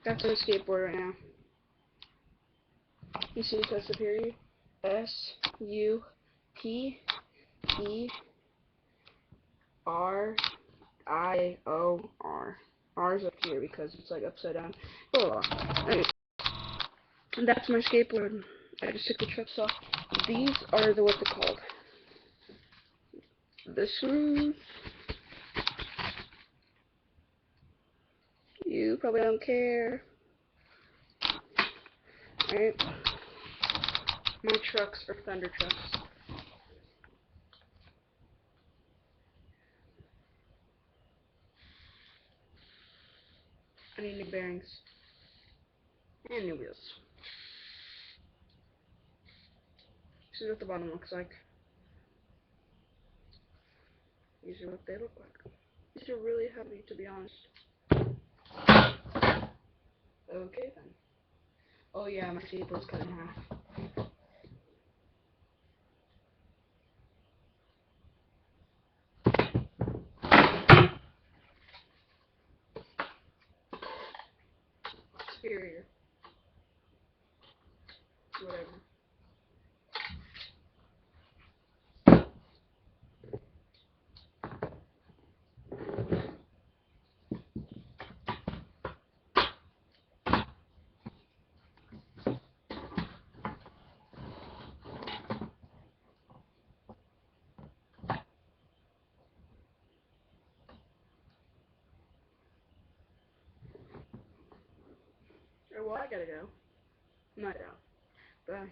That's on a skateboard right now. You see it says up here, Superior. R's up here because it's like upside down. Oh, anyway, and that's my skateboard. I just took the trucks off. These are the, what's it called? The screws. You probably don't care. Alright. My trucks are thunder trucks. I need new bearings. And new wheels. This is what the bottom looks like. These are what they look like. These are really heavy, to be honest. Okay then. Oh yeah, my skateboard's cut in half. Superior. Whatever. Well, I gotta go. I'm not out. Bye.